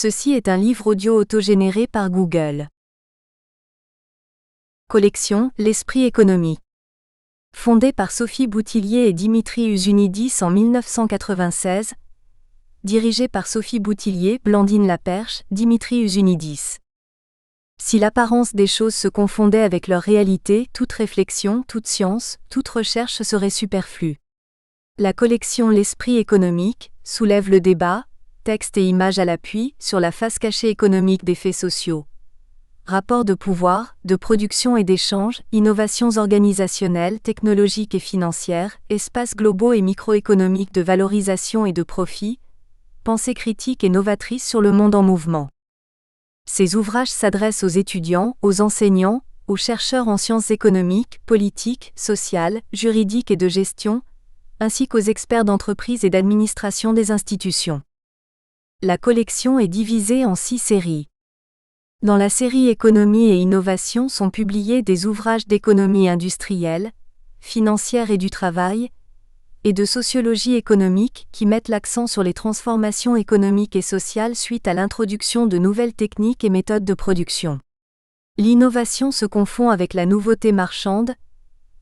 Ceci est un livre audio autogénéré par Google. Collection, l'esprit économique. Fondée par Sophie Boutillier et Dimitri Usunidis en 1996. Dirigée par Sophie Boutillier, Blandine Laperche, Dimitri Usunidis. Si l'apparence des choses se confondait avec leur réalité, toute réflexion, toute science, toute recherche serait superflue. La collection L'esprit économique soulève le débat, texte et images à l'appui, sur la face cachée économique des faits sociaux. Rapports de pouvoir, de production et d'échange, innovations organisationnelles, technologiques et financières, espaces globaux et microéconomiques de valorisation et de profit, pensée critique et novatrice sur le monde en mouvement. Ces ouvrages s'adressent aux étudiants, aux enseignants, aux chercheurs en sciences économiques, politiques, sociales, juridiques et de gestion, ainsi qu'aux experts d'entreprise et d'administration des institutions. La collection est divisée en 6 séries. Dans la série Économie et innovation sont publiés des ouvrages d'économie industrielle, financière et du travail, et de sociologie économique qui mettent l'accent sur les transformations économiques et sociales suite à l'introduction de nouvelles techniques et méthodes de production. L'innovation se confond avec la nouveauté marchande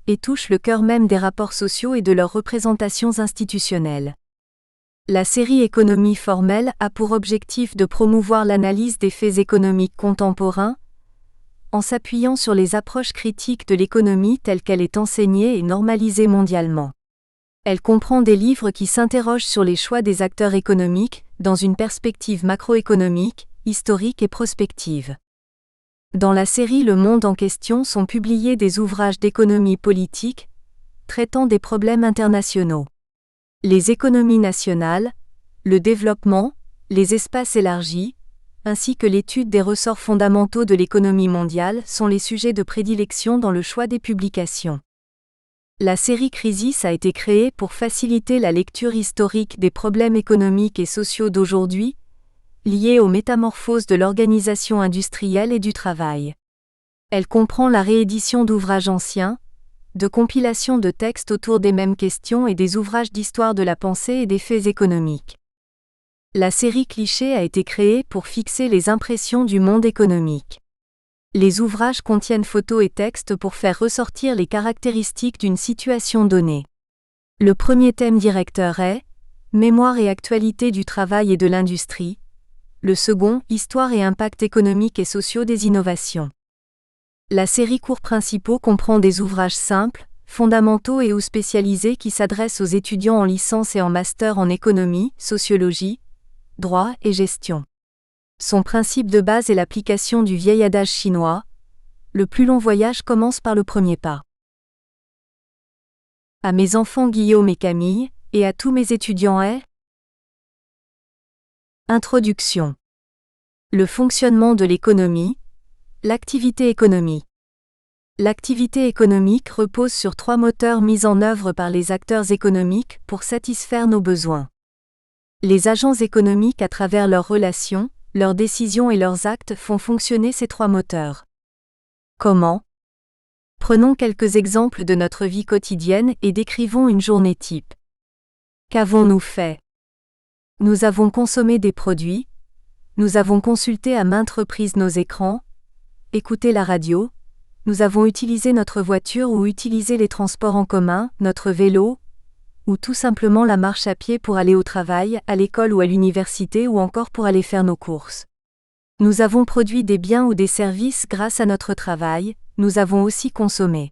et touche le cœur même des rapports sociaux et de leurs représentations institutionnelles. La série Économie formelle a pour objectif de promouvoir l'analyse des faits économiques contemporains, en s'appuyant sur les approches critiques de l'économie telle qu'elle est enseignée et normalisée mondialement. Elle comprend des livres qui s'interrogent sur les choix des acteurs économiques, dans une perspective macroéconomique, historique et prospective. Dans la série Le Monde en question sont publiés des ouvrages d'économie politique, traitant des problèmes internationaux. Les économies nationales, le développement, les espaces élargis, ainsi que l'étude des ressorts fondamentaux de l'économie mondiale sont les sujets de prédilection dans le choix des publications. La série Crisis a été créée pour faciliter la lecture historique des problèmes économiques et sociaux d'aujourd'hui, liés aux métamorphoses de l'organisation industrielle et du travail. Elle comprend la réédition d'ouvrages anciens, de compilations de textes autour des mêmes questions et des ouvrages d'histoire de la pensée et des faits économiques. La série Clichés a été créée pour fixer les impressions du monde économique. Les ouvrages contiennent photos et textes pour faire ressortir les caractéristiques d'une situation donnée. Le premier thème directeur est « Mémoire et actualité du travail et de l'industrie », le second « Histoire et impact économique et sociaux des innovations ». La série cours principaux comprend des ouvrages simples, fondamentaux et ou spécialisés qui s'adressent aux étudiants en licence et en master en économie, sociologie, droit et gestion. Son principe de base est l'application du vieil adage chinois « Le plus long voyage commence par le premier pas ». À mes enfants Guillaume et Camille, et à tous mes étudiants est Introduction. Le fonctionnement de l'économie. L'activité économique. L'activité économique repose sur 3 moteurs mis en œuvre par les acteurs économiques pour satisfaire nos besoins. Les agents économiques à travers leurs relations, leurs décisions et leurs actes font fonctionner ces 3 moteurs. Comment ? Prenons quelques exemples de notre vie quotidienne et décrivons une journée type. Qu'avons-nous fait ? Nous avons consommé des produits, nous avons consulté à maintes reprises nos écrans, écouté la radio, nous avons utilisé notre voiture ou utilisé les transports en commun, notre vélo, ou tout simplement la marche à pied pour aller au travail, à l'école ou à l'université ou encore pour aller faire nos courses. Nous avons produit des biens ou des services grâce à notre travail, nous avons aussi consommé.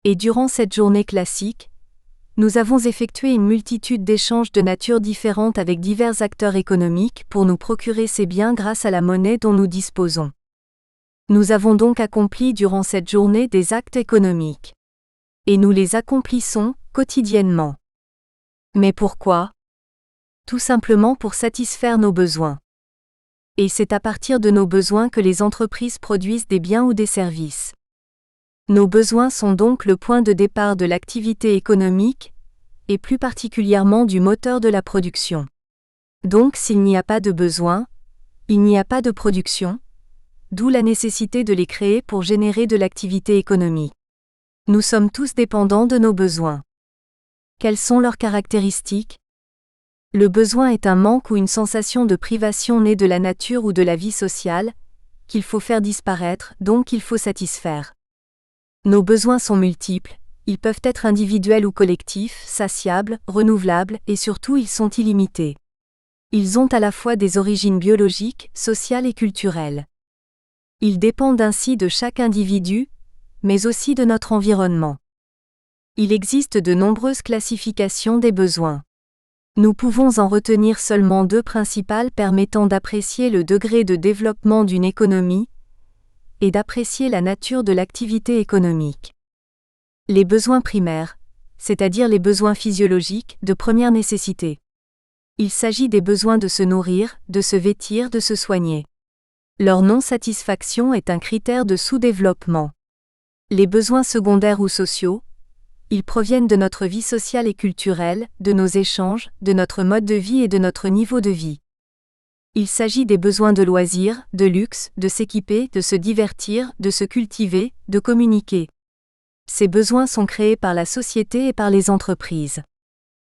Et durant cette journée classique, nous avons effectué une multitude d'échanges de nature différente avec divers acteurs économiques pour nous procurer ces biens grâce à la monnaie dont nous disposons. Nous avons donc accompli durant cette journée des actes économiques. Et nous les accomplissons, quotidiennement. Mais pourquoi ? Tout simplement pour satisfaire nos besoins. Et c'est à partir de nos besoins que les entreprises produisent des biens ou des services. Nos besoins sont donc le point de départ de l'activité économique, et plus particulièrement du moteur de la production. Donc s'il n'y a pas de besoin, il n'y a pas de production, d'où la nécessité de les créer pour générer de l'activité économique. Nous sommes tous dépendants de nos besoins. Quelles sont leurs caractéristiques ? Le besoin est un manque ou une sensation de privation née de la nature ou de la vie sociale, qu'il faut faire disparaître, donc qu'il faut satisfaire. Nos besoins sont multiples, ils peuvent être individuels ou collectifs, satiables, renouvelables, et surtout ils sont illimités. Ils ont à la fois des origines biologiques, sociales et culturelles. Ils dépendent ainsi de chaque individu, mais aussi de notre environnement. Il existe de nombreuses classifications des besoins. Nous pouvons en retenir seulement deux principales permettant d'apprécier le degré de développement d'une économie et d'apprécier la nature de l'activité économique. Les besoins primaires, c'est-à-dire les besoins physiologiques de première nécessité. Il s'agit des besoins de se nourrir, de se vêtir, de se soigner. Leur non-satisfaction est un critère de sous-développement. Les besoins secondaires ou sociaux, ils proviennent de notre vie sociale et culturelle, de nos échanges, de notre mode de vie et de notre niveau de vie. Il s'agit des besoins de loisirs, de luxe, de s'équiper, de se divertir, de se cultiver, de communiquer. Ces besoins sont créés par la société et par les entreprises.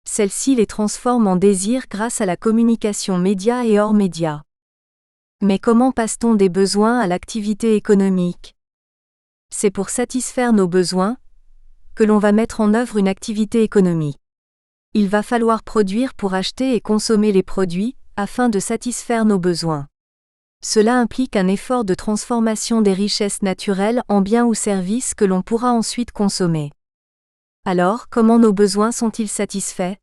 Celles-ci les transforment en désirs grâce à la communication média et hors média. Mais comment passe-t-on des besoins à l'activité économique ? C'est pour satisfaire nos besoins que l'on va mettre en œuvre une activité économique. Il va falloir produire pour acheter et consommer les produits, afin de satisfaire nos besoins. Cela implique un effort de transformation des richesses naturelles en biens ou services que l'on pourra ensuite consommer. Alors, comment nos besoins sont-ils satisfaits ?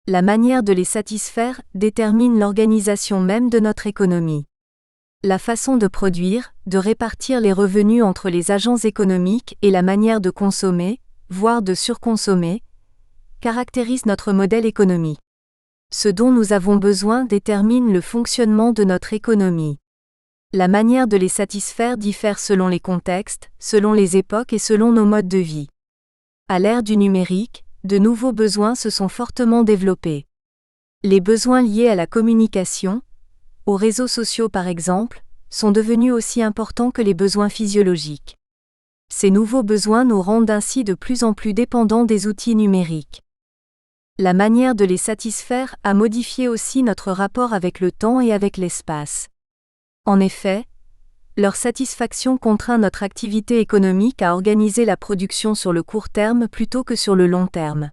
La manière de les satisfaire détermine l'organisation même de notre économie. La façon de produire, de répartir les revenus entre les agents économiques et la manière de consommer, voire de surconsommer, caractérise notre modèle économique. Ce dont nous avons besoin détermine le fonctionnement de notre économie. La manière de les satisfaire diffère selon les contextes, selon les époques et selon nos modes de vie. À l'ère du numérique, de nouveaux besoins se sont fortement développés. Les besoins liés à la communication, aux réseaux sociaux par exemple, sont devenus aussi importants que les besoins physiologiques. Ces nouveaux besoins nous rendent ainsi de plus en plus dépendants des outils numériques. La manière de les satisfaire a modifié aussi notre rapport avec le temps et avec l'espace. En effet, leur satisfaction contraint notre activité économique à organiser la production sur le court terme plutôt que sur le long terme.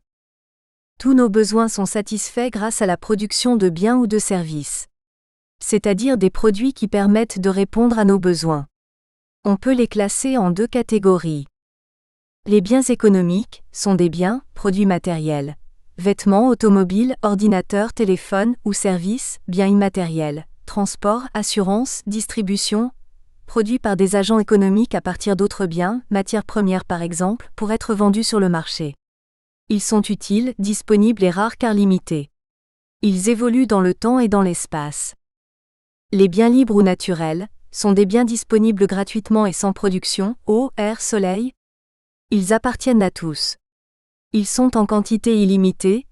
Tous nos besoins sont satisfaits grâce à la production de biens ou de services. C'est-à-dire des produits qui permettent de répondre à nos besoins. On peut les classer en deux catégories. Les biens économiques sont des biens, produits matériels. Vêtements, automobiles, ordinateurs, téléphones ou services, biens immatériels. Transport, assurance, distribution, produits par des agents économiques à partir d'autres biens, matières premières par exemple, pour être vendus sur le marché. Ils sont utiles, disponibles et rares car limités. Ils évoluent dans le temps et dans l'espace. Les biens libres ou naturels sont des biens disponibles gratuitement et sans production, eau, air, soleil. Ils appartiennent à tous. Ils sont en quantité illimitée,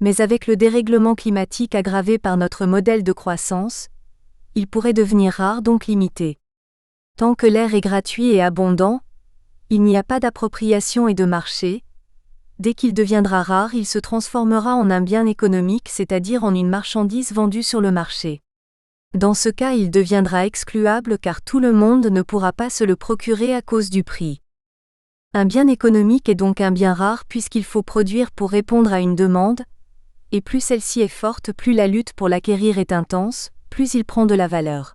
mais avec le dérèglement climatique aggravé par notre modèle de croissance, ils pourraient devenir rares donc limités. Tant que l'air est gratuit et abondant, il n'y a pas d'appropriation et de marché. Dès qu'il deviendra rare, il se transformera en un bien économique, c'est-à-dire en une marchandise vendue sur le marché. Dans ce cas, il deviendra excluable car tout le monde ne pourra pas se le procurer à cause du prix. Un bien économique est donc un bien rare puisqu'il faut produire pour répondre à une demande, et plus celle-ci est forte, plus la lutte pour l'acquérir est intense, plus il prend de la valeur.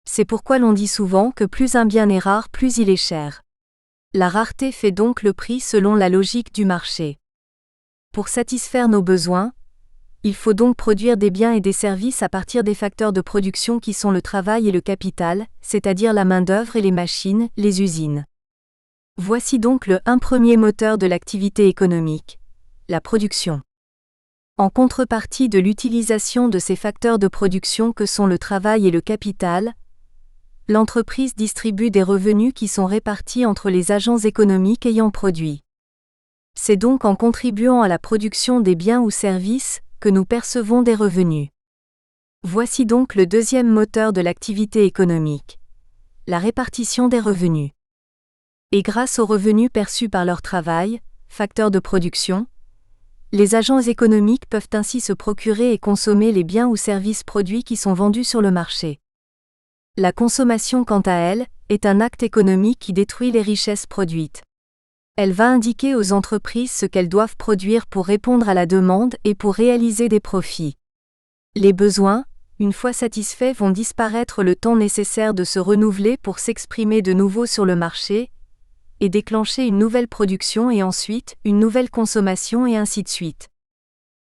C'est pourquoi l'on dit souvent que plus un bien est rare, plus il est cher. La rareté fait donc le prix selon la logique du marché. Pour satisfaire nos besoins, il faut donc produire des biens et des services à partir des facteurs de production qui sont le travail et le capital, c'est-à-dire la main-d'œuvre et les machines, les usines. Voici donc un premier moteur de l'activité économique, la production. En contrepartie de l'utilisation de ces facteurs de production que sont le travail et le capital, l'entreprise distribue des revenus qui sont répartis entre les agents économiques ayant produit. C'est donc en contribuant à la production des biens ou services que nous percevons des revenus. Voici donc le deuxième moteur de l'activité économique, la répartition des revenus. Et grâce aux revenus perçus par leur travail, facteur de production, Les agents économiques peuvent ainsi se procurer et consommer les biens ou services produits qui sont vendus sur le marché. La consommation, quant à elle, est un acte économique qui détruit les richesses produites. Elle va indiquer aux entreprises ce qu'elles doivent produire pour répondre à la demande et pour réaliser des profits. Les besoins, une fois satisfaits, vont disparaître le temps nécessaire de se renouveler pour s'exprimer de nouveau sur le marché, et déclencher une nouvelle production et ensuite une nouvelle consommation et ainsi de suite.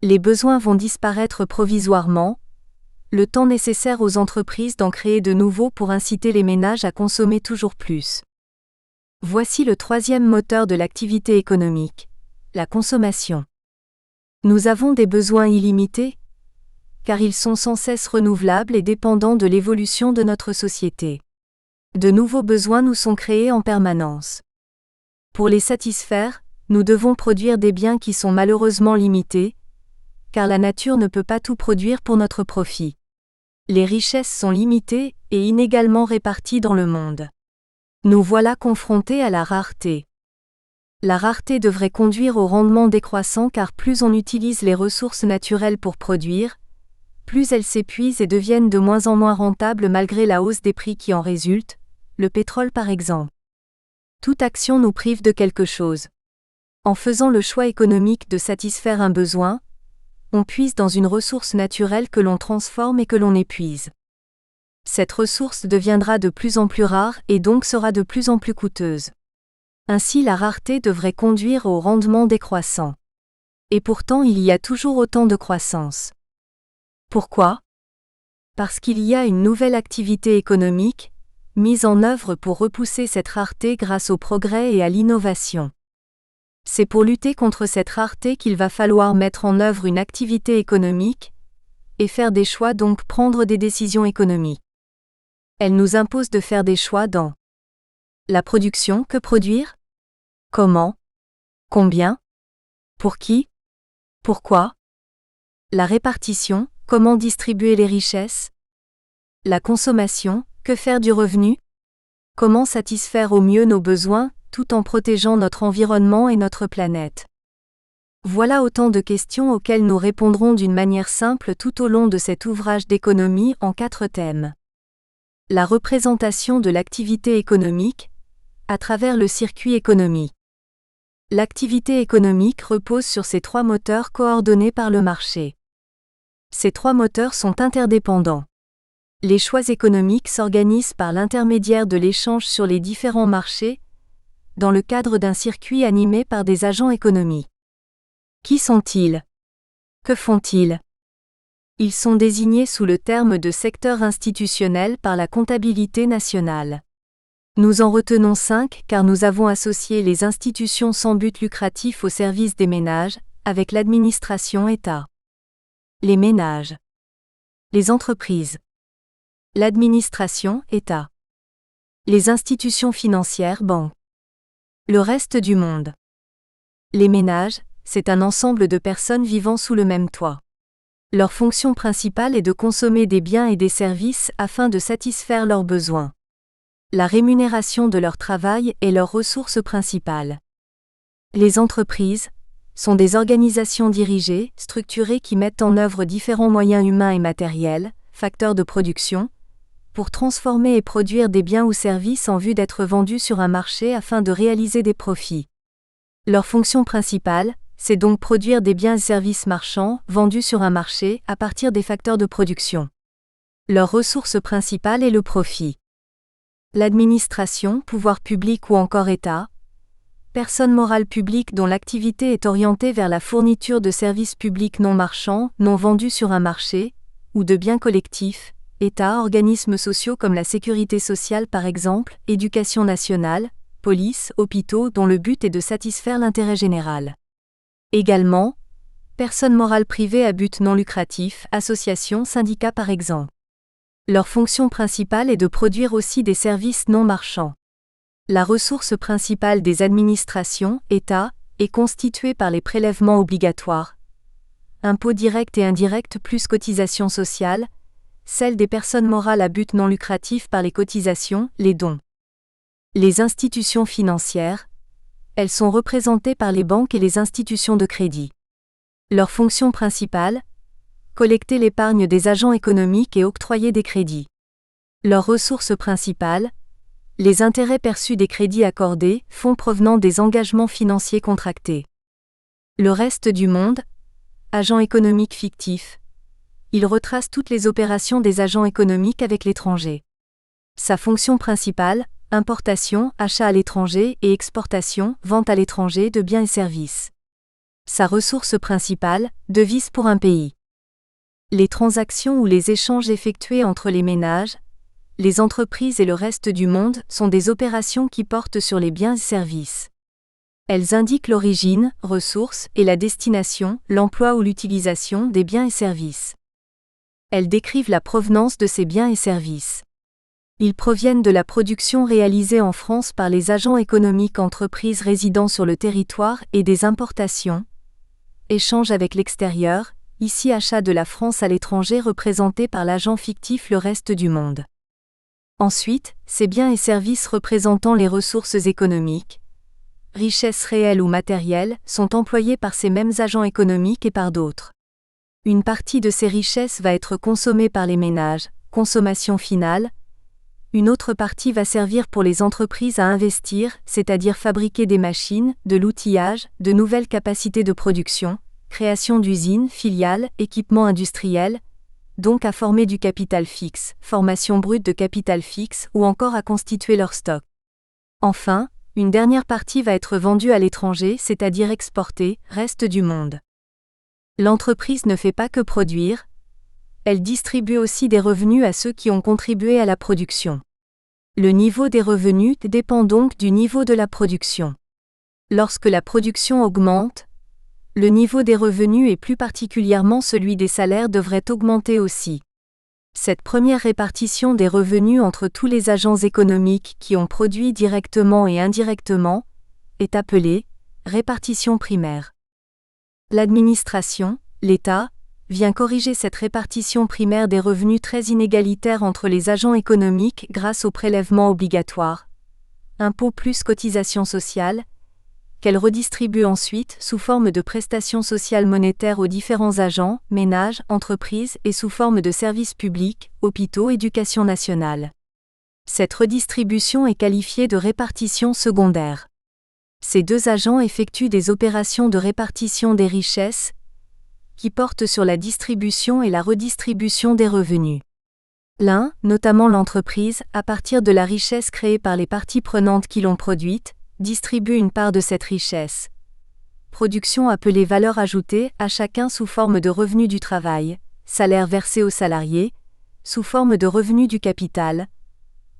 Les besoins vont disparaître provisoirement, le temps nécessaire aux entreprises d'en créer de nouveaux pour inciter les ménages à consommer toujours plus. Voici le troisième moteur de l'activité économique, la consommation. Nous avons des besoins illimités, car ils sont sans cesse renouvelables et dépendants de l'évolution de notre société. De nouveaux besoins nous sont créés en permanence. Pour les satisfaire, nous devons produire des biens qui sont malheureusement limités, car la nature ne peut pas tout produire pour notre profit. Les richesses sont limitées et inégalement réparties dans le monde. Nous voilà confrontés à la rareté. La rareté devrait conduire au rendement décroissant car plus on utilise les ressources naturelles pour produire, plus elles s'épuisent et deviennent de moins en moins rentables malgré la hausse des prix qui en résulte, le pétrole par exemple. Toute action nous prive de quelque chose. En faisant le choix économique de satisfaire un besoin, on puise dans une ressource naturelle que l'on transforme et que l'on épuise. Cette ressource deviendra de plus en plus rare et donc sera de plus en plus coûteuse. Ainsi la rareté devrait conduire au rendement décroissant. Et pourtant il y a toujours autant de croissance. Pourquoi ? Parce qu'il y a une nouvelle activité économique, mise en œuvre pour repousser cette rareté grâce au progrès et à l'innovation. C'est pour lutter contre cette rareté qu'il va falloir mettre en œuvre une activité économique, et faire des choix, donc prendre des décisions économiques. Elle nous impose de faire des choix dans la production, que produire ? Comment ? Combien ? Pour qui ? Pourquoi ? La répartition, comment distribuer les richesses ? La consommation, que faire du revenu ? Comment satisfaire au mieux nos besoins, tout en protégeant notre environnement et notre planète ? Voilà autant de questions auxquelles nous répondrons d'une manière simple tout au long de cet ouvrage d'économie en 4 thèmes. La représentation de l'activité économique, à travers le circuit économique. L'activité économique repose sur ces 3 moteurs coordonnés par le marché. Ces 3 moteurs sont interdépendants. Les choix économiques s'organisent par l'intermédiaire de l'échange sur les différents marchés, dans le cadre d'un circuit animé par des agents économiques. Qui sont-ils ? Que font-ils ? Ils sont désignés sous le terme de secteur institutionnel par la comptabilité nationale. Nous en retenons 5 car nous avons associé les institutions sans but lucratif au service des ménages, avec l'administration État. Les ménages. Les entreprises. L'administration, État. Les institutions financières, banques. Le reste du monde. Les ménages, c'est un ensemble de personnes vivant sous le même toit. Leur fonction principale est de consommer des biens et des services afin de satisfaire leurs besoins. La rémunération de leur travail est leur ressource principale. Les entreprises sont des organisations dirigées, structurées qui mettent en œuvre différents moyens humains et matériels, facteurs de production, pour transformer et produire des biens ou services en vue d'être vendus sur un marché afin de réaliser des profits. Leur fonction principale, c'est donc produire des biens et services marchands, vendus sur un marché, à partir des facteurs de production. Leur ressource principale est le profit. L'administration, pouvoir public ou encore État, personne morale publique dont l'activité est orientée vers la fourniture de services publics non marchands, non vendus sur un marché, ou de biens collectifs, État, organismes sociaux comme la sécurité sociale par exemple, éducation nationale, police, hôpitaux dont le but est de satisfaire l'intérêt général. Également, personnes morales privées à but non lucratif, associations, syndicats par exemple. Leur fonction principale est de produire aussi des services non marchands. La ressource principale des administrations, État, est constituée par les prélèvements obligatoires, impôts directs et indirects plus cotisations sociales, celle des personnes morales à but non lucratif par les cotisations, les dons. Les institutions financières, elles sont représentées par les banques et les institutions de crédit. Leur fonction principale: collecter l'épargne des agents économiques et octroyer des crédits. Leur ressource principale: les intérêts perçus des crédits accordés, fonds provenant des engagements financiers contractés. Le reste du monde: agents économiques fictifs. Il retrace toutes les opérations des agents économiques avec l'étranger. Sa fonction principale: importation, achat à l'étranger et exportation, vente à l'étranger de biens et services. Sa ressource principale: devises pour un pays. Les transactions ou les échanges effectués entre les ménages, les entreprises et le reste du monde sont des opérations qui portent sur les biens et services. Elles indiquent l'origine, ressource, et la destination, l'emploi ou l'utilisation des biens et services. Elles décrivent la provenance de ces biens et services. Ils proviennent de la production réalisée en France par les agents économiques entreprises résidant sur le territoire et des importations, échanges avec l'extérieur, ici achat de la France à l'étranger représenté par l'agent fictif le reste du monde. Ensuite, ces biens et services représentant les ressources économiques, richesses réelles ou matérielles, sont employés par ces mêmes agents économiques et par d'autres. Une partie de ces richesses va être consommée par les ménages, consommation finale. Une autre partie va servir pour les entreprises à investir, c'est-à-dire fabriquer des machines, de l'outillage, de nouvelles capacités de production, création d'usines, filiales, équipements industriels, donc à former du capital fixe, formation brute de capital fixe ou encore à constituer leur stock. Enfin, une dernière partie va être vendue à l'étranger, c'est-à-dire exportée, reste du monde. L'entreprise ne fait pas que produire, elle distribue aussi des revenus à ceux qui ont contribué à la production. Le niveau des revenus dépend donc du niveau de la production. Lorsque la production augmente, le niveau des revenus et plus particulièrement celui des salaires devrait augmenter aussi. Cette première répartition des revenus entre tous les agents économiques qui ont produit directement et indirectement est appelée répartition primaire. L'administration, l'État, vient corriger cette répartition primaire des revenus très inégalitaire entre les agents économiques grâce aux prélèvements obligatoires, impôts plus cotisations sociales, qu'elle redistribue ensuite sous forme de prestations sociales monétaires aux différents agents, ménages, entreprises et sous forme de services publics, hôpitaux, éducation nationale. Cette redistribution est qualifiée de répartition secondaire. Ces deux agents effectuent des opérations de répartition des richesses qui portent sur la distribution et la redistribution des revenus. L'un, notamment l'entreprise, à partir de la richesse créée par les parties prenantes qui l'ont produite, distribue une part de cette richesse. Production appelée valeur ajoutée à chacun sous forme de revenu du travail, salaire versé aux salariés, sous forme de revenu du capital,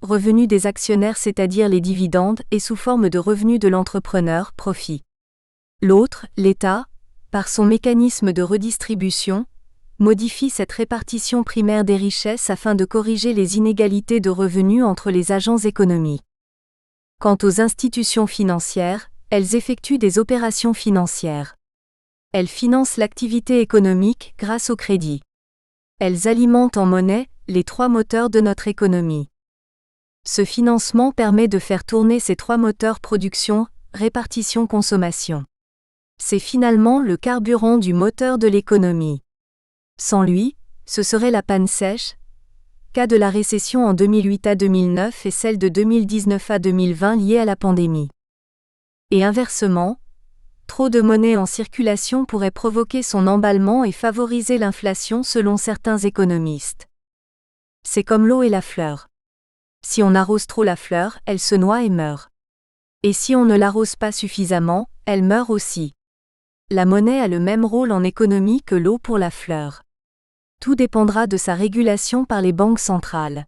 revenu des actionnaires c'est-à-dire les dividendes et sous forme de revenu de l'entrepreneur, profit. L'autre, l'État, par son mécanisme de redistribution, modifie cette répartition primaire des richesses afin de corriger les inégalités de revenus entre les agents économiques. Quant aux institutions financières, elles effectuent des opérations financières. Elles financent l'activité économique grâce au crédit. Elles alimentent en monnaie les trois moteurs de notre économie. Ce financement permet de faire tourner ces trois moteurs production, répartition, consommation. C'est finalement le carburant du moteur de l'économie. Sans lui, ce serait la panne sèche, cas de la récession en 2008 à 2009 et celle de 2019 à 2020 liée à la pandémie. Et inversement, trop de monnaie en circulation pourrait provoquer son emballement et favoriser l'inflation selon certains économistes. C'est comme l'eau et la fleur. Si on arrose trop la fleur, elle se noie et meurt. Et si on ne l'arrose pas suffisamment, elle meurt aussi. La monnaie a le même rôle en économie que l'eau pour la fleur. Tout dépendra de sa régulation par les banques centrales.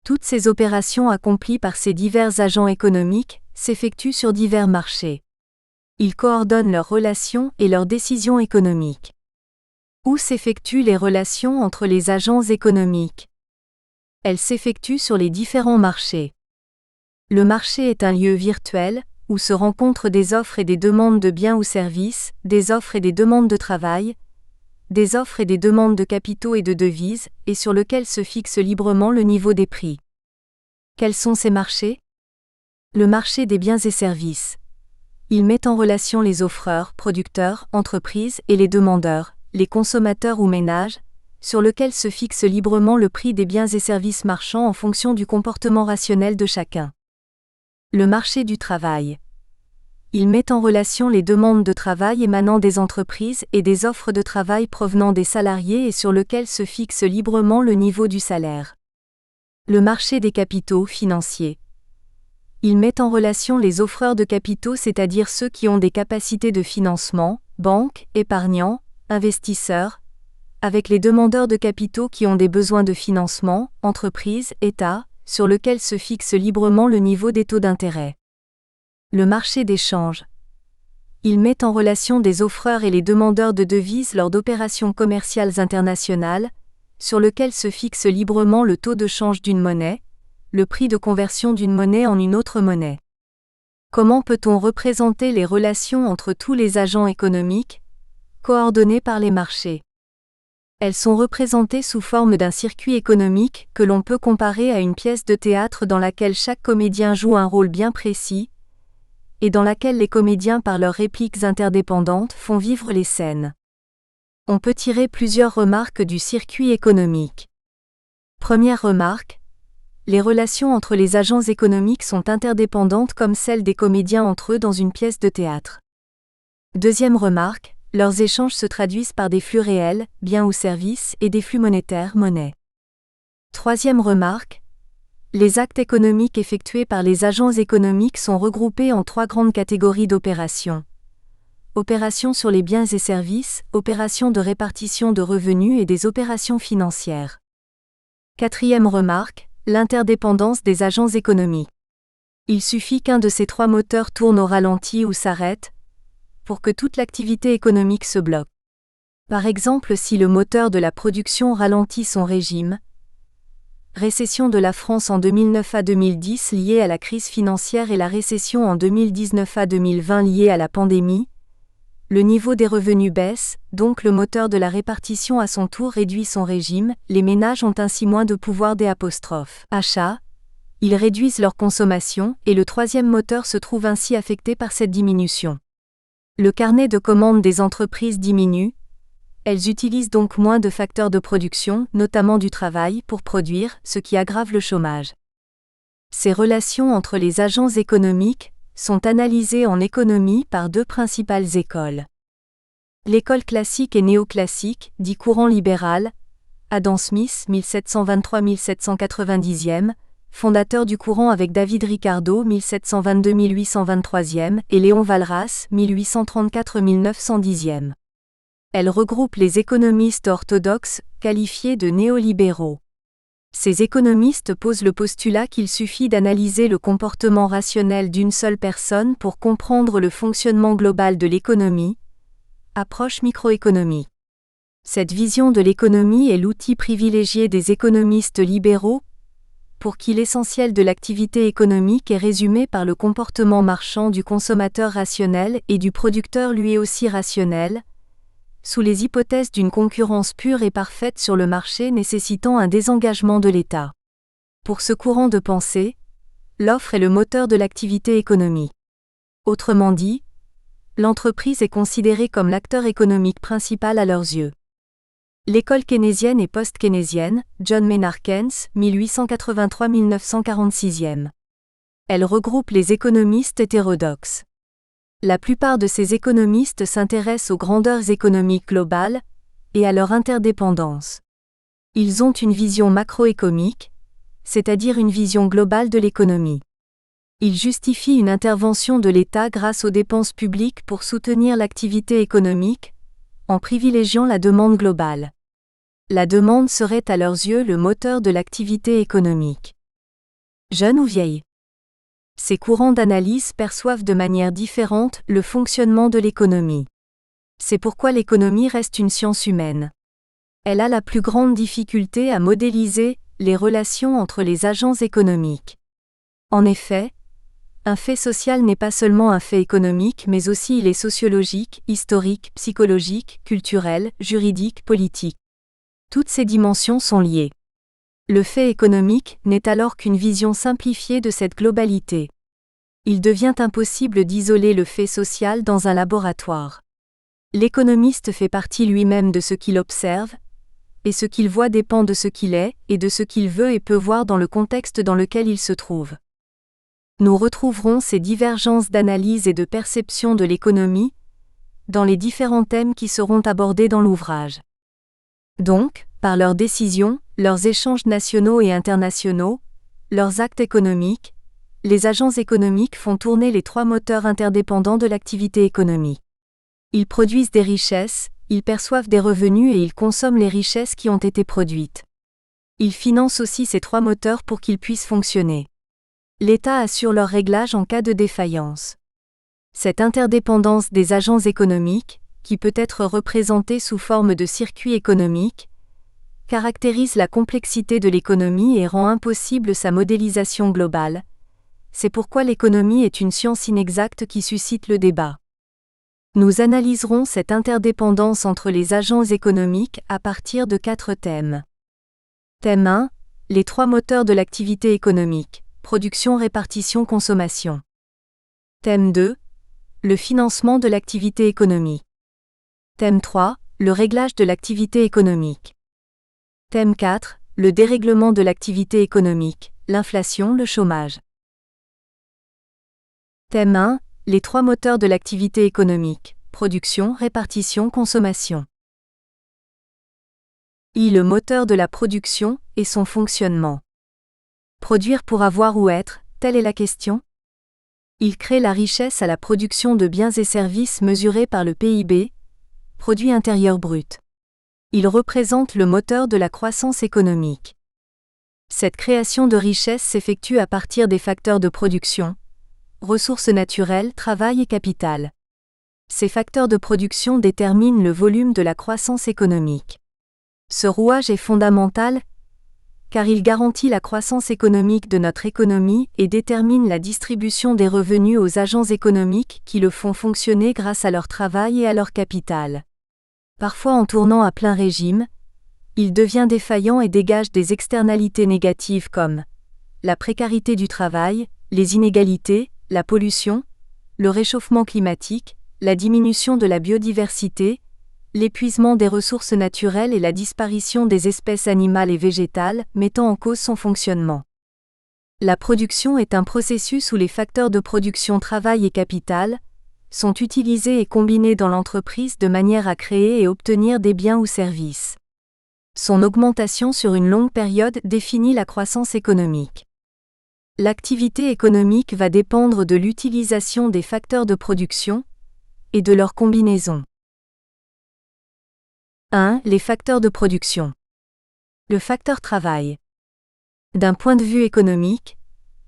Toutes ces opérations accomplies par ces divers agents économiques s'effectuent sur divers marchés. Ils coordonnent leurs relations et leurs décisions économiques. Où s'effectuent les relations entre les agents économiques? Elles s'effectuent sur les différents marchés. Le marché est un lieu virtuel, où se rencontrent des offres et des demandes de biens ou services, des offres et des demandes de travail, des offres et des demandes de capitaux et de devises, et sur lequel se fixe librement le niveau des prix. Quels sont ces marchés? Le marché des biens et services. Il met en relation les offreurs, producteurs, entreprises et les demandeurs, les consommateurs ou ménages, sur lequel se fixe librement le prix des biens et services marchands en fonction du comportement rationnel de chacun. Le marché du travail. Il met en relation les demandes de travail émanant des entreprises et des offres de travail provenant des salariés et sur lequel se fixe librement le niveau du salaire. Le marché des capitaux financiers. Il met en relation les offreurs de capitaux, c'est-à-dire ceux qui ont des capacités de financement, banques, épargnants, investisseurs, avec les demandeurs de capitaux qui ont des besoins de financement, entreprises, États, sur lequel se fixe librement le niveau des taux d'intérêt. Le marché d'échange. Il met en relation des offreurs et les demandeurs de devises lors d'opérations commerciales internationales, sur lequel se fixe librement le taux de change d'une monnaie, le prix de conversion d'une monnaie en une autre monnaie. Comment peut-on représenter les relations entre tous les agents économiques, coordonnés par les marchés? Elles sont représentées sous forme d'un circuit économique que l'on peut comparer à une pièce de théâtre dans laquelle chaque comédien joue un rôle bien précis, et dans laquelle les comédiens par leurs répliques interdépendantes font vivre les scènes. On peut tirer plusieurs remarques du circuit économique. Première remarque, les relations entre les agents économiques sont interdépendantes comme celles des comédiens entre eux dans une pièce de théâtre. Deuxième remarque, leurs échanges se traduisent par des flux réels, biens ou services, et des flux monétaires, monnaie. Troisième remarque, les actes économiques effectués par les agents économiques sont regroupés en trois grandes catégories d'opérations. Opérations sur les biens et services, opérations de répartition de revenus et des opérations financières. Quatrième remarque, l'interdépendance des agents économiques. Il suffit qu'un de ces trois moteurs tourne au ralenti ou s'arrête, pour que toute l'activité économique se bloque. Par exemple, si le moteur de la production ralentit son régime, récession de la France en 2009 à 2010 liée à la crise financière et la récession en 2019 à 2020 liée à la pandémie, le niveau des revenus baisse, donc le moteur de la répartition à son tour réduit son régime, les ménages ont ainsi moins de pouvoir d'achat, ils réduisent leur consommation et le troisième moteur se trouve ainsi affecté par cette diminution. Le carnet de commandes des entreprises diminue, elles utilisent donc moins de facteurs de production, notamment du travail, pour produire, ce qui aggrave le chômage. Ces relations entre les agents économiques sont analysées en économie par deux principales écoles. L'école classique et néoclassique, dit courant libéral, Adam Smith, 1723-1790, fondateur du courant avec David Ricardo, 1722-1823, et Léon Walras, 1834-1910. Elle regroupe les économistes orthodoxes, qualifiés de néolibéraux. Ces économistes posent le postulat qu'il suffit d'analyser le comportement rationnel d'une seule personne pour comprendre le fonctionnement global de l'économie, approche microéconomique. Cette vision de l'économie est l'outil privilégié des économistes libéraux, pour qui l'essentiel de l'activité économique est résumé par le comportement marchand du consommateur rationnel et du producteur lui aussi rationnel, sous les hypothèses d'une concurrence pure et parfaite sur le marché nécessitant un désengagement de l'État. Pour ce courant de pensée, l'offre est le moteur de l'activité économique. Autrement dit, l'entreprise est considérée comme l'acteur économique principal à leurs yeux. L'école keynésienne et post-keynésienne, John Maynard Keynes, 1883-1946. Elle regroupe les économistes hétérodoxes. La plupart de ces économistes s'intéressent aux grandeurs économiques globales et à leur interdépendance. Ils ont une vision macroéconomique, c'est-à-dire une vision globale de l'économie. Ils justifient une intervention de l'État grâce aux dépenses publiques pour soutenir l'activité économique, en privilégiant la demande globale. La demande serait à leurs yeux le moteur de l'activité économique. Jeune ou vieille? Ces courants d'analyse perçoivent de manière différente le fonctionnement de l'économie. C'est pourquoi l'économie reste une science humaine. Elle a la plus grande difficulté à modéliser les relations entre les agents économiques. En effet, un fait social n'est pas seulement un fait économique mais aussi il est sociologique, historique, psychologique, culturel, juridique, politique. Toutes ces dimensions sont liées. Le fait économique n'est alors qu'une vision simplifiée de cette globalité. Il devient impossible d'isoler le fait social dans un laboratoire. L'économiste fait partie lui-même de ce qu'il observe, et ce qu'il voit dépend de ce qu'il est et de ce qu'il veut et peut voir dans le contexte dans lequel il se trouve. Nous retrouverons ces divergences d'analyse et de perception de l'économie dans les différents thèmes qui seront abordés dans l'ouvrage. Donc, par leurs décisions, leurs échanges nationaux et internationaux, leurs actes économiques, les agents économiques font tourner les trois moteurs interdépendants de l'activité économique. Ils produisent des richesses, ils perçoivent des revenus et ils consomment les richesses qui ont été produites. Ils financent aussi ces trois moteurs pour qu'ils puissent fonctionner. L'État assure leur réglage en cas de défaillance. Cette interdépendance des agents économiques, qui peut être représentée sous forme de circuit économique, caractérise la complexité de l'économie et rend impossible sa modélisation globale. C'est pourquoi l'économie est une science inexacte qui suscite le débat. Nous analyserons cette interdépendance entre les agents économiques à partir de 4 thèmes. Thème 1. Les trois moteurs de l'activité économique, production, répartition, consommation. Thème 2. Le financement de l'activité économique. Thème 3. Le réglage de l'activité économique. Thème 4. Le dérèglement de l'activité économique, l'inflation, le chômage. Thème 1. Les trois moteurs de l'activité économique, production, répartition, consommation. Le moteur de la production et son fonctionnement. Produire pour avoir ou être, telle est la question. Il crée la richesse à la production de biens et services mesurés par le PIB, produit intérieur brut. Il représente le moteur de la croissance économique. Cette création de richesse s'effectue à partir des facteurs de production, ressources naturelles, travail et capital. Ces facteurs de production déterminent le volume de la croissance économique. Ce rouage est fondamental car il garantit la croissance économique de notre économie et détermine la distribution des revenus aux agents économiques qui le font fonctionner grâce à leur travail et à leur capital. Parfois en tournant à plein régime, il devient défaillant et dégage des externalités négatives comme la précarité du travail, les inégalités, la pollution, le réchauffement climatique, la diminution de la biodiversité, l'épuisement des ressources naturelles et la disparition des espèces animales et végétales, mettant en cause son fonctionnement. La production est un processus où les facteurs de production travail et capital sont utilisés et combinés dans l'entreprise de manière à créer et obtenir des biens ou services. Son augmentation sur une longue période définit la croissance économique. L'activité économique va dépendre de l'utilisation des facteurs de production et de leur combinaison. 1. Les facteurs de production. Le facteur travail. D'un point de vue économique,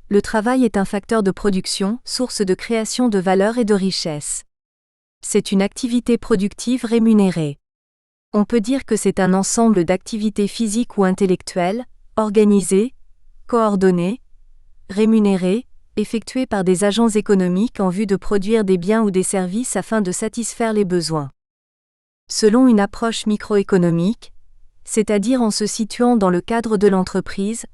le travail est un facteur de production, source de création de valeur et de richesse. C'est une activité productive rémunérée. On peut dire que c'est un ensemble d'activités physiques ou intellectuelles, organisées, coordonnées, rémunérées, effectuées par des agents économiques en vue de produire des biens ou des services afin de satisfaire les besoins. Selon une approche microéconomique, c'est-à-dire en se situant dans le cadre de l'entreprise,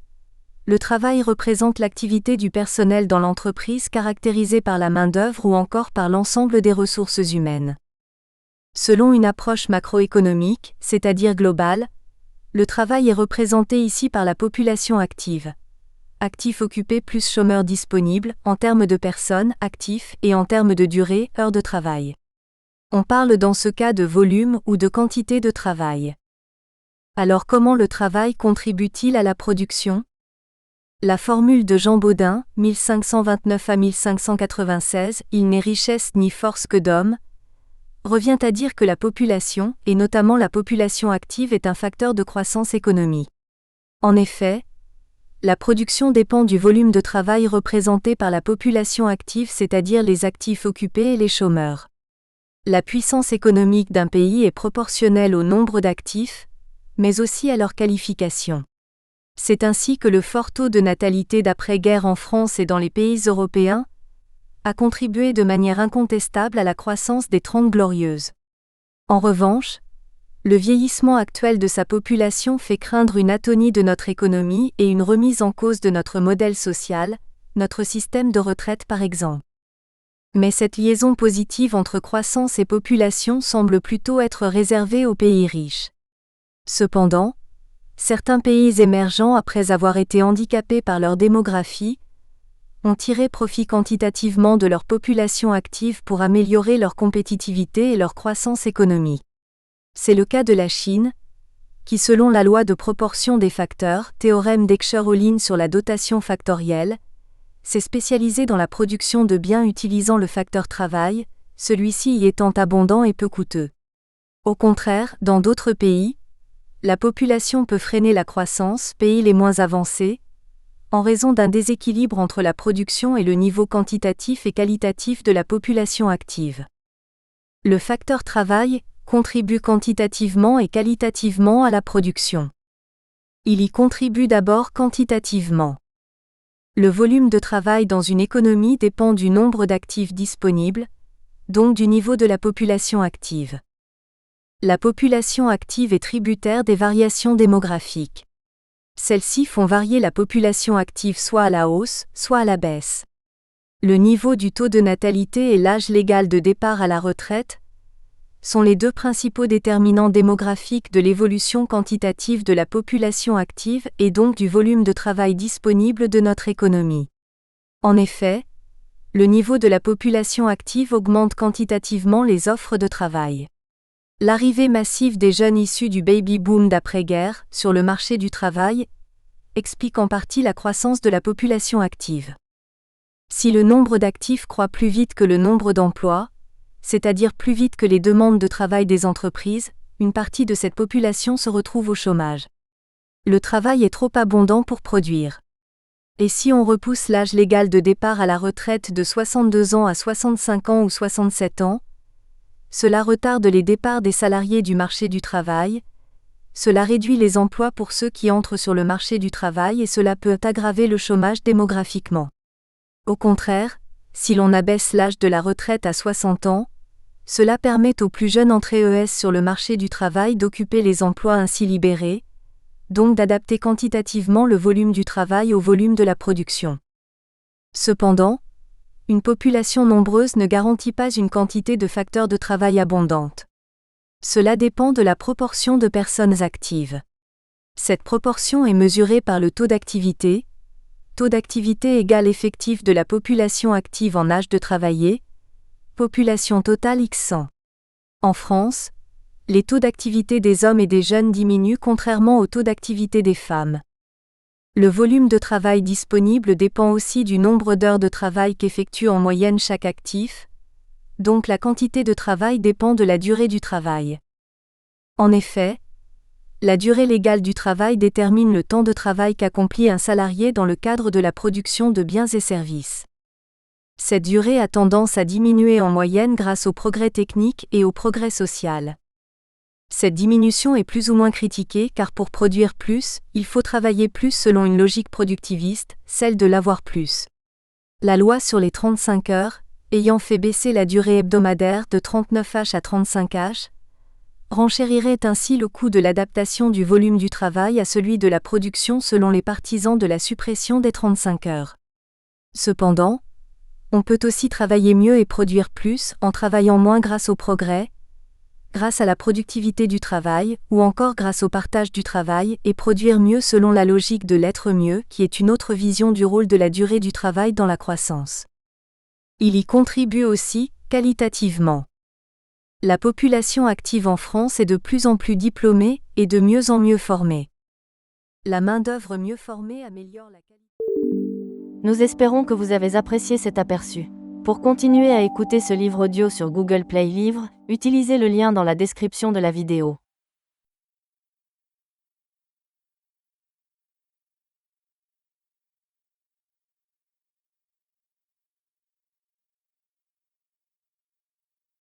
le travail représente l'activité du personnel dans l'entreprise caractérisée par la main-d'œuvre ou encore par l'ensemble des ressources humaines. Selon une approche macroéconomique, c'est-à-dire globale, le travail est représenté ici par la population active. Actifs occupés plus chômeurs disponibles, en termes de personnes, actifs, et en termes de durée, heures de travail. On parle dans ce cas de volume ou de quantité de travail. Alors comment le travail contribue-t-il à la production ? La formule de Jean Bodin, 1529 à 1596, « Il n'est richesse ni force que d'hommes », revient à dire que la population, et notamment la population active, est un facteur de croissance économique. En effet, la production dépend du volume de travail représenté par la population active, c'est-à-dire les actifs occupés et les chômeurs. La puissance économique d'un pays est proportionnelle au nombre d'actifs, mais aussi à leur qualification. C'est ainsi que le fort taux de natalité d'après-guerre en France et dans les pays européens a contribué de manière incontestable à la croissance des Trente Glorieuses. En revanche, le vieillissement actuel de sa population fait craindre une atonie de notre économie et une remise en cause de notre modèle social, notre système de retraite par exemple. Mais cette liaison positive entre croissance et population semble plutôt être réservée aux pays riches. Cependant, certains pays émergents, après avoir été handicapés par leur démographie, ont tiré profit quantitativement de leur population active pour améliorer leur compétitivité et leur croissance économique. C'est le cas de la Chine, qui selon la loi de proportion des facteurs, théorème d'Escher-Ohlin sur la dotation factorielle, s'est spécialisée dans la production de biens utilisant le facteur travail, celui-ci y étant abondant et peu coûteux. Au contraire, dans d'autres pays, la population peut freiner la croissance, pays les moins avancés, en raison d'un déséquilibre entre la production et le niveau quantitatif et qualitatif de la population active. Le facteur travail contribue quantitativement et qualitativement à la production. Il y contribue d'abord quantitativement. Le volume de travail dans une économie dépend du nombre d'actifs disponibles, donc du niveau de la population active. La population active est tributaire des variations démographiques. Celles-ci font varier la population active soit à la hausse, soit à la baisse. Le niveau du taux de natalité et l'âge légal de départ à la retraite sont les deux principaux déterminants démographiques de l'évolution quantitative de la population active et donc du volume de travail disponible de notre économie. En effet, le niveau de la population active augmente quantitativement les offres de travail. L'arrivée massive des jeunes issus du baby-boom d'après-guerre sur le marché du travail explique en partie la croissance de la population active. Si le nombre d'actifs croît plus vite que le nombre d'emplois, c'est-à-dire plus vite que les demandes de travail des entreprises, une partie de cette population se retrouve au chômage. Le travail est trop abondant pour produire. Et si on repousse l'âge légal de départ à la retraite de 62 ans à 65 ans ou 67 ans, cela retarde les départs des salariés du marché du travail, cela réduit les emplois pour ceux qui entrent sur le marché du travail et cela peut aggraver le chômage démographiquement. Au contraire, si l'on abaisse l'âge de la retraite à 60 ans, cela permet aux plus jeunes entrées ES sur le marché du travail d'occuper les emplois ainsi libérés, donc d'adapter quantitativement le volume du travail au volume de la production. Cependant, une population nombreuse ne garantit pas une quantité de facteurs de travail abondante. Cela dépend de la proportion de personnes actives. Cette proportion est mesurée par le taux d'activité égale effectif de la population active en âge de travailler, population totale x 100. En France, les taux d'activité des hommes et des jeunes diminuent contrairement au taux d'activité des femmes. Le volume de travail disponible dépend aussi du nombre d'heures de travail qu'effectue en moyenne chaque actif, donc la quantité de travail dépend de la durée du travail. En effet, la durée légale du travail détermine le temps de travail qu'accomplit un salarié dans le cadre de la production de biens et services. Cette durée a tendance à diminuer en moyenne grâce au progrès technique et au progrès social. Cette diminution est plus ou moins critiquée car pour produire plus, il faut travailler plus selon une logique productiviste, celle de l'avoir plus. La loi sur les 35 heures, ayant fait baisser la durée hebdomadaire de 39h à 35h, renchérirait ainsi le coût de l'adaptation du volume du travail à celui de la production selon les partisans de la suppression des 35 heures. Cependant, on peut aussi travailler mieux et produire plus en travaillant moins grâce au progrès, grâce à la productivité du travail, ou encore grâce au partage du travail, et produire mieux selon la logique de l'être mieux, qui est une autre vision du rôle de la durée du travail dans la croissance. Il y contribue aussi, qualitativement. La population active en France est de plus en plus diplômée et de mieux en mieux formée. La main-d'œuvre mieux formée améliore la qualité. Nous espérons que vous avez apprécié cet aperçu. Pour continuer à écouter ce livre audio sur Google Play Livres, utilisez le lien dans la description de la vidéo.